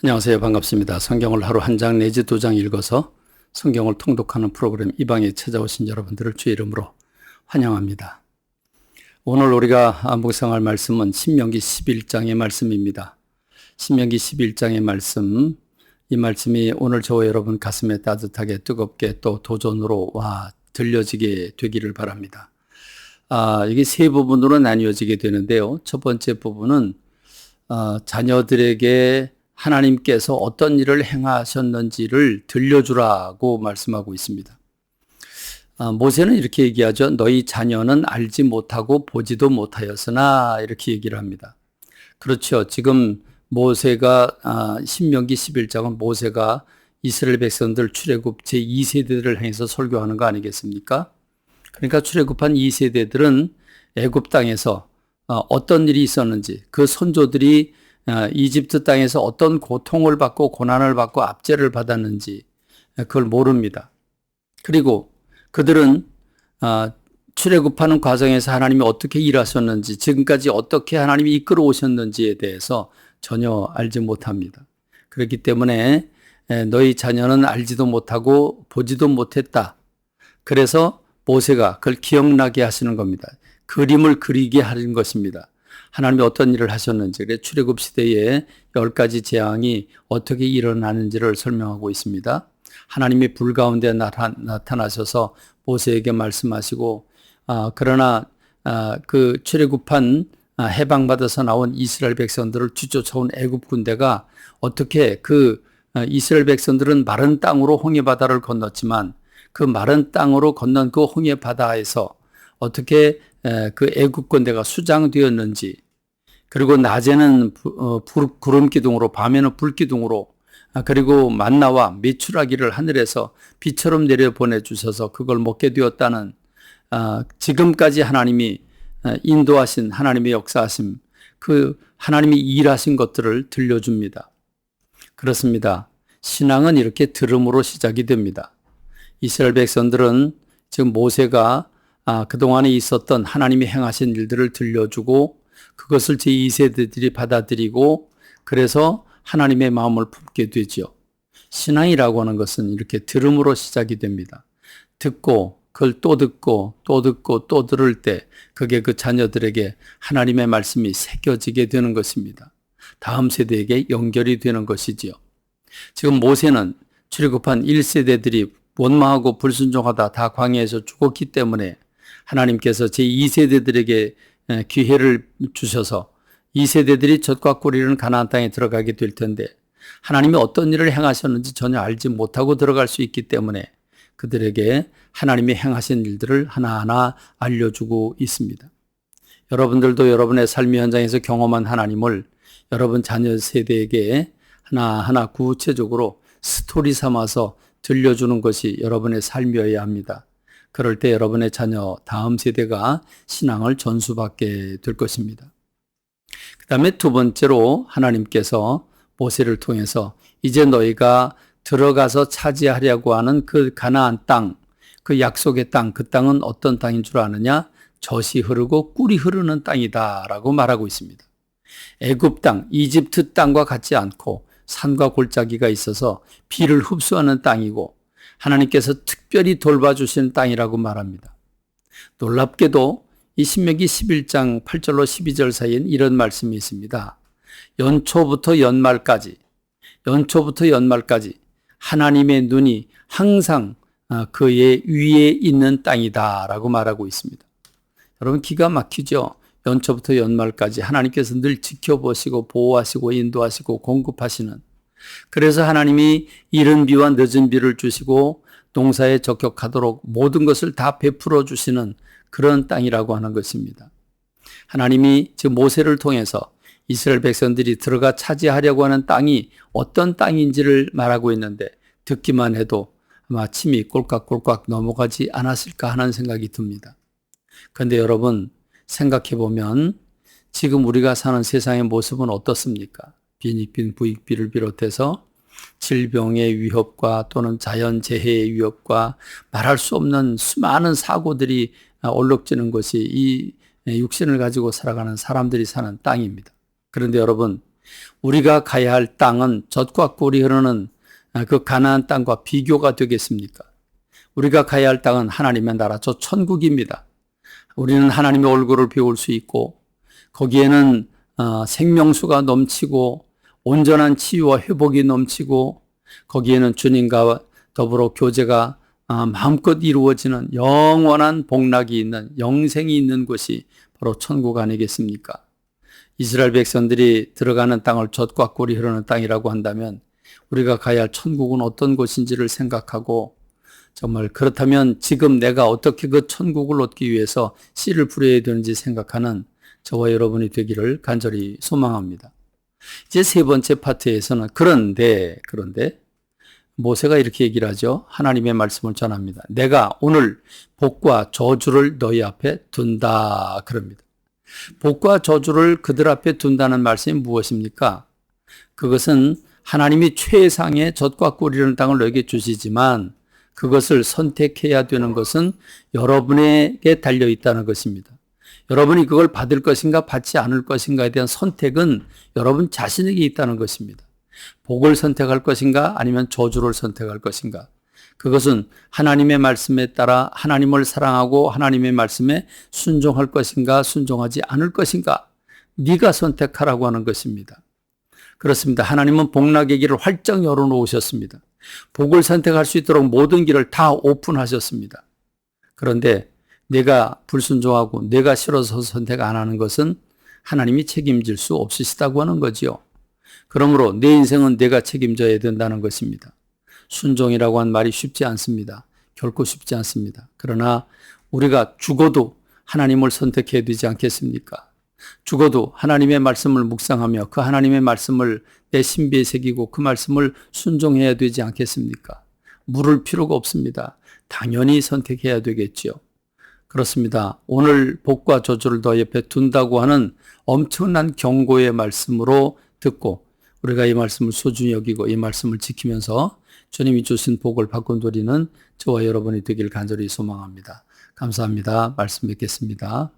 안녕하세요. 반갑습니다. 성경을 하루 한 장 내지 두 장 읽어서 성경을 통독하는 프로그램 이방에 찾아오신 여러분들을 주의 이름으로 환영합니다. 오늘 우리가 묵상할 말씀은 신명기 11장의 말씀입니다. 신명기 11장의 말씀, 이 말씀이 오늘 저와 여러분 가슴에 따뜻하게 뜨겁게 또 도전으로 들려지게 되기를 바랍니다. 이게 세 부분으로 나뉘어지게 되는데요. 첫 번째 부분은 자녀들에게 하나님께서 어떤 일을 행하셨는지를 들려주라고 말씀하고 있습니다. 모세는 이렇게 얘기하죠. 너희 자녀는 알지 못하고 보지도 못하였으나 이렇게 얘기를 합니다. 그렇죠. 지금 모세가 신명기 11장은 모세가 이스라엘 백성들 출애굽 제2세대들을 향해서 설교하는 거 아니겠습니까? 그러니까 출애굽한 2세대들은 애굽 땅에서 어떤 일이 있었는지, 그 선조들이 이집트 땅에서 어떤 고통을 받고 고난을 받고 압제를 받았는지 그걸 모릅니다. 그리고 그들은 출애굽하는 과정에서 하나님이 어떻게 일하셨는지, 지금까지 어떻게 하나님이 이끌어 오셨는지에 대해서 전혀 알지 못합니다. 그렇기 때문에 너희 자녀는 알지도 못하고 보지도 못했다. 그래서 모세가 그걸 기억나게 하시는 겁니다. 그림을 그리게 하는 것입니다. 하나님이 어떤 일을 하셨는지, 출애굽 시대에 10가지 재앙이 어떻게 일어나는지를 설명하고 있습니다. 하나님이 불 가운데 나타나셔서 모세에게 말씀하시고, 그러나 그 출애굽한 해방받아서 나온 이스라엘 백성들을 뒤쫓아온 애굽 군대가 어떻게 그 이스라엘 백성들은 마른 땅으로 홍해 바다를 건넜지만 그 마른 땅으로 건넌 그 홍해 바다에서 어떻게 그 애굽 군대가 수장되었는지, 그리고 낮에는 구름 기둥으로, 밤에는 불 기둥으로, 그리고 만나와 메추라기를 하늘에서 비처럼 내려 보내주셔서 그걸 먹게 되었다는, 지금까지 하나님이 인도하신 하나님의 역사하심, 그 하나님이 일하신 것들을 들려줍니다. 그렇습니다. 신앙은 이렇게 들음으로 시작이 됩니다. 이스라엘 백성들은 지금 모세가 그동안에 있었던 하나님이 행하신 일들을 들려주고 그것을 제2세대들이 받아들이고 그래서 하나님의 마음을 품게 되죠. 신앙이라고 하는 것은 이렇게 들음으로 시작이 됩니다. 듣고 그걸 또 듣고 또 듣고 또 들을 때 그게 그 자녀들에게 하나님의 말씀이 새겨지게 되는 것입니다. 다음 세대에게 연결이 되는 것이지요. 지금 모세는 출애굽한 1세대들이 원망하고 불순종하다 다 광야에서 죽었기 때문에 하나님께서 제2세대들에게 기회를 주셔서 2세대들이 젖과 꿀 이르는 가나안 땅에 들어가게 될 텐데 하나님이 어떤 일을 행하셨는지 전혀 알지 못하고 들어갈 수 있기 때문에 그들에게 하나님이 행하신 일들을 하나하나 알려주고 있습니다. 여러분들도 여러분의 삶의 현장에서 경험한 하나님을 여러분 자녀 세대에게 하나하나 구체적으로 스토리 삼아서 들려주는 것이 여러분의 삶이어야 합니다. 그럴 때 여러분의 자녀 다음 세대가 신앙을 전수받게 될 것입니다. 그 다음에 두 번째로 하나님께서 모세를 통해서 이제 너희가 들어가서 차지하려고 하는 그 가나안 땅, 그 약속의 땅, 그 땅은 어떤 땅인 줄 아느냐? 젖이 흐르고 꿀이 흐르는 땅이다라고 말하고 있습니다. 애굽 땅, 이집트 땅과 같지 않고 산과 골짜기가 있어서 비를 흡수하는 땅이고 하나님께서 특별히 돌봐주시는 땅이라고 말합니다. 놀랍게도 이 신명기 11장 8절로 12절 사이엔 이런 말씀이 있습니다. 연초부터 연말까지 하나님의 눈이 항상 그의 위에 있는 땅이다라고 말하고 있습니다. 여러분 기가 막히죠? 연초부터 연말까지 하나님께서 늘 지켜보시고 보호하시고 인도하시고 공급하시는, 그래서 하나님이 이른 비와 늦은 비를 주시고 농사에 적격하도록 모든 것을 다 베풀어 주시는 그런 땅이라고 하는 것입니다. 하나님이 지금 모세를 통해서 이스라엘 백성들이 들어가 차지하려고 하는 땅이 어떤 땅인지를 말하고 있는데 듣기만 해도 아마 침이 꼴깍꼴깍 넘어가지 않았을까 하는 생각이 듭니다. 그런데 여러분 생각해 보면 지금 우리가 사는 세상의 모습은 어떻습니까? 빈익빈 부익비를 비롯해서 질병의 위협과 또는 자연재해의 위협과 말할 수 없는 수많은 사고들이 얼룩지는 것이 이 육신을 가지고 살아가는 사람들이 사는 땅입니다. 그런데 여러분 우리가 가야 할 땅은 젖과 꿀이 흐르는 그 가나안 땅과 비교가 되겠습니까? 우리가 가야 할 땅은 하나님의 나라, 저 천국입니다. 우리는 하나님의 얼굴을 배울 수 있고 거기에는 생명수가 넘치고 온전한 치유와 회복이 넘치고 거기에는 주님과 더불어 교제가 마음껏 이루어지는 영원한 복락이 있는 영생이 있는 곳이 바로 천국 아니겠습니까? 이스라엘 백성들이 들어가는 땅을 젖과 꿀이 흐르는 땅이라고 한다면 우리가 가야 할 천국은 어떤 곳인지를 생각하고 정말 그렇다면 지금 내가 어떻게 그 천국을 얻기 위해서 씨를 뿌려야 되는지 생각하는 저와 여러분이 되기를 간절히 소망합니다. 이제 세 번째 파트에서는 그런데 모세가 이렇게 얘기를 하죠. 하나님의 말씀을 전합니다. 내가 오늘 복과 저주를 너희 앞에 둔다 그럽니다. 복과 저주를 그들 앞에 둔다는 말씀이 무엇입니까? 그것은 하나님이 최상의 젖과 꿀이라는 땅을 너에게 주시지만 그것을 선택해야 되는 것은 여러분에게 달려 있다는 것입니다. 여러분이 그걸 받을 것인가 받지 않을 것인가에 대한 선택은 여러분 자신에게 있다는 것입니다. 복을 선택할 것인가 아니면 저주를 선택할 것인가. 그것은 하나님의 말씀에 따라 하나님을 사랑하고 하나님의 말씀에 순종할 것인가 순종하지 않을 것인가. 네가 선택하라고 하는 것입니다. 그렇습니다. 하나님은 복락의 길을 활짝 열어놓으셨습니다. 복을 선택할 수 있도록 모든 길을 다 오픈하셨습니다. 그런데 내가 불순종하고 내가 싫어서 선택 안 하는 것은 하나님이 책임질 수 없으시다고 하는 거지요. 그러므로 내 인생은 내가 책임져야 된다는 것입니다. 순종이라고 한 말이 쉽지 않습니다. 결코 쉽지 않습니다. 그러나 우리가 죽어도 하나님을 선택해야 되지 않겠습니까? 죽어도 하나님의 말씀을 묵상하며 그 하나님의 말씀을 내 신비에 새기고 그 말씀을 순종해야 되지 않겠습니까? 물을 필요가 없습니다. 당연히 선택해야 되겠지요. 그렇습니다. 오늘 복과 저주를 너 옆에 둔다고 하는 엄청난 경고의 말씀으로 듣고 우리가 이 말씀을 소중히 여기고 이 말씀을 지키면서 주님이 주신 복을 받고 누리는 저와 여러분이 되길 간절히 소망합니다. 감사합니다. 말씀 뵙겠습니다.